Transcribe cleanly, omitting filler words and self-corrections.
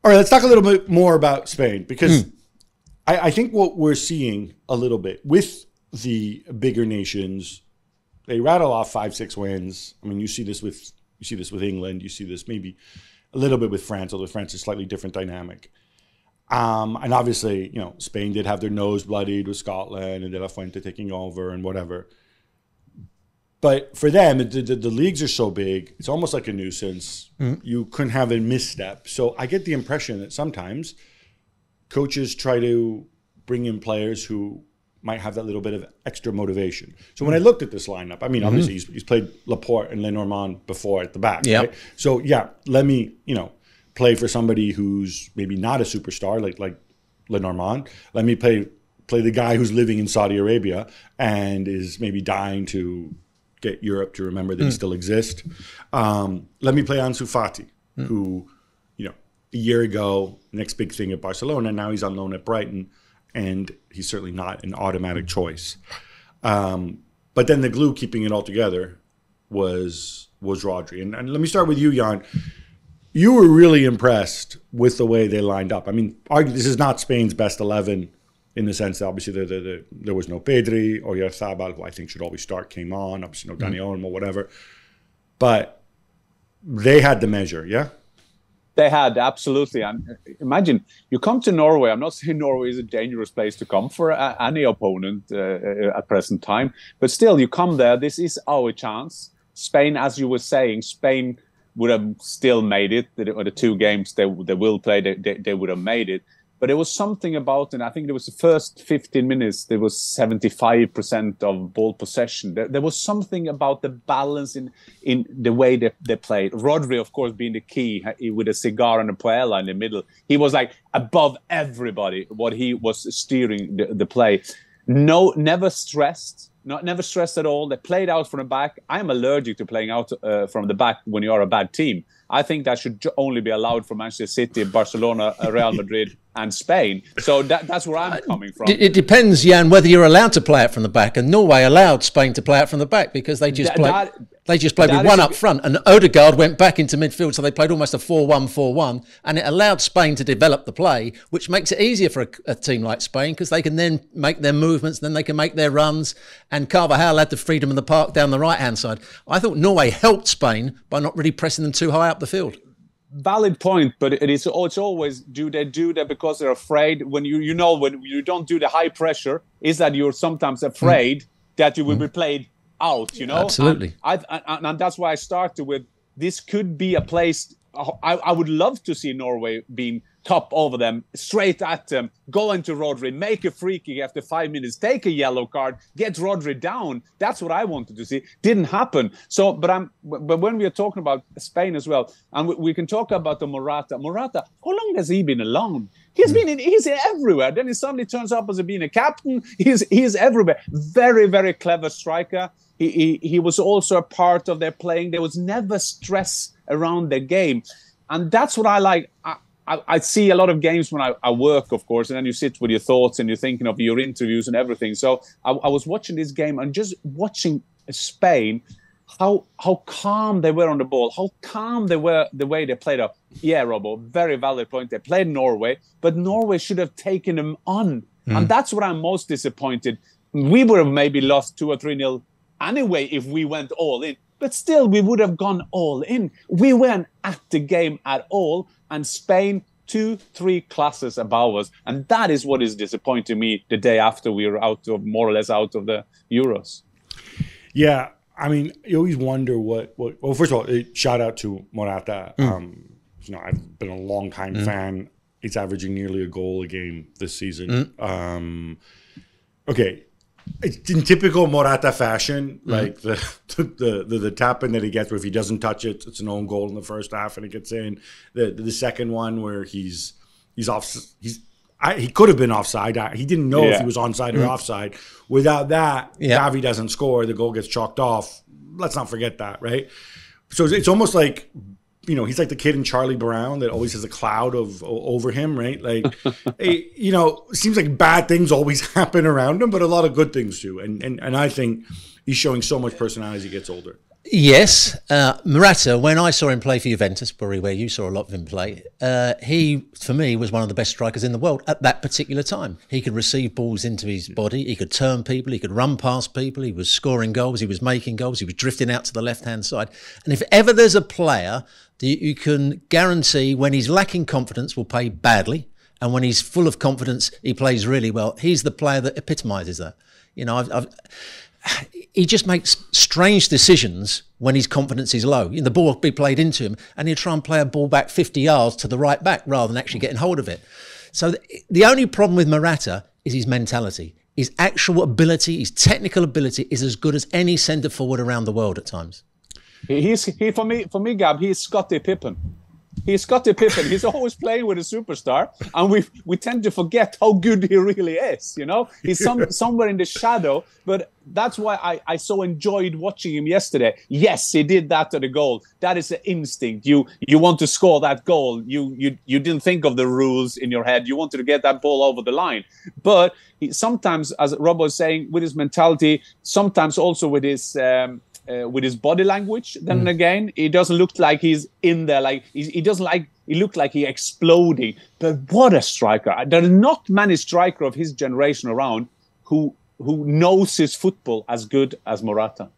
All right, let's talk a little bit more about Spain, because I think what we're seeing a little bit with the bigger nations, they rattle off 5-6 wins. I mean, you see this with England. You see this maybe a little bit with France, although France is a slightly different dynamic. And obviously, you know, Spain did have their nose bloodied with Scotland and De La Fuente taking over and whatever. But for them, the leagues are so big, it's almost like a nuisance. You couldn't have a misstep. So I get the impression that sometimes coaches try to bring in players who might have that little bit of extra motivation. So when I looked at this lineup, I mean, obviously he's played Laporte and Lenormand before at the back, right? So yeah, let me, you know, play for somebody who's maybe not a superstar like Lenormand. Let me play the guy who's living in Saudi Arabia and is maybe dying to get Europe to remember that he still exists. Let me play Ansu Fati, who, you know, a year ago, next big thing at Barcelona, now he's on loan at Brighton, and he's certainly not an automatic choice. But then the glue keeping it all together was Rodri. And let me start with you, Jan. You were really impressed with the way they lined up. I mean, this is not Spain's best 11 in the sense that obviously there was no Pedri or Oyarzabal, who I think should always start, came on. Obviously no Dani Olmo, whatever. But they had the measure, yeah? They had, absolutely. And imagine, you come to Norway. I'm not saying Norway is a dangerous place to come for any opponent at present time. But still, you come there. This is our chance. Spain, as you were saying, Spain would have still made it. The 2 games they will play, they would have made it. But there was something about, and I think it was the first 15 minutes, there was 75% of ball possession. There was something about the balance in the way they played. Rodri, of course, being the key, with a cigar and a paella in the middle. He was like above everybody, what he was steering the play. No, never stressed. Never stressed at all. They played out from the back. I'm allergic to playing out from the back when you are a bad team. I think that should only be allowed for Manchester City, Barcelona, Real Madrid, and Spain. So that's where I'm coming from. It depends, Jan, whether you're allowed to play it from the back. And Norway allowed Spain to play it from the back because they just played with one up front. And Odegaard went back into midfield, so they played almost a 4-1-4-1. And it allowed Spain to develop the play, which makes it easier for a team like Spain because they can then make their movements, then they can make their runs. And Carvajal had the freedom in the park down the right-hand side. I thought Norway helped Spain by not really pressing them too high up the field. Valid point, but it's always, do they do that because they're afraid? When you know when you don't do the high pressure, is that you're sometimes afraid that you will be played out, you know? Absolutely. And that's why I started with, this could be a place, I would love to see Norway being top over them, straight at them, go into Rodri, make a free kick after 5 minutes, take a yellow card, get Rodri down. That's what I wanted to see. Didn't happen. So, but when we are talking about Spain as well, and we can talk about the Morata. Morata, how long has he been alone? He's everywhere. Then he suddenly turns up as being a captain. He's everywhere. Very, very clever striker. He was also a part of their playing. There was never stress around the game. And that's what I like. I see a lot of games when I work, of course, and then you sit with your thoughts and you're thinking of your interviews and everything. So I was watching this game and just watching Spain, how calm they were on the ball, how calm they were the way they played up. Yeah, Robbo, very valid point. They played Norway, but Norway should have taken them on. And that's what I'm most disappointed. We would have maybe lost 2 or 3-0 anyway if we went all in. But still, we would have gone all in. We weren't at the game at all. And Spain, 2-3 classes above us. And that is what is disappointing me the day after we were more or less out of the Euros. Yeah, I mean, you always wonder what well, first of all, shout out to Morata. You know, I've been a long time fan. He's averaging nearly a goal a game this season. Okay. It's in typical Morata fashion, like the tap-in that he gets where if he doesn't touch it, it's an own goal in the first half and it gets in. The second one where he's off, he could have been offside. He didn't know if he was onside or offside. Without that, Gavi doesn't score. The goal gets chalked off. Let's not forget that, right? So it's almost like, you know, he's like the kid in Charlie Brown that always has a cloud over him, right? Like, you know, it seems like bad things always happen around him, but a lot of good things too. And I think he's showing so much personality as he gets older. Yes, Morata, when I saw him play for Juventus, probably where you saw a lot of him play, he, for me, was one of the best strikers in the world at that particular time. He could receive balls into his body, he could turn people, he could run past people, he was scoring goals, he was making goals, he was drifting out to the left-hand side. And if ever there's a player that you can guarantee when he's lacking confidence will play badly, and when he's full of confidence, he plays really well, he's the player that epitomises that. You know, he just makes strange decisions when his confidence is low. The ball will be played into him and he'll try and play a ball back 50 yards to the right back rather than actually getting hold of it. So the only problem with Morata is his mentality. His actual ability, his technical ability is as good as any centre forward around the world at times. For me, Gab, he's Scottie Pippen. He's Scottie Pippen. He's always playing with a superstar, and we tend to forget how good he really is. You know, he's somewhere in the shadow, but that's why I so enjoyed watching him yesterday. Yes, he did that to the goal. That is an instinct. You want to score that goal. You didn't think of the rules in your head. You wanted to get that ball over the line. But sometimes, as Rob was saying, with his mentality, sometimes also with his body language, then again, it doesn't look like he's in there. Like he looked like he's exploding. But what a striker! There are not many strikers of his generation around who knows his football as good as Morata.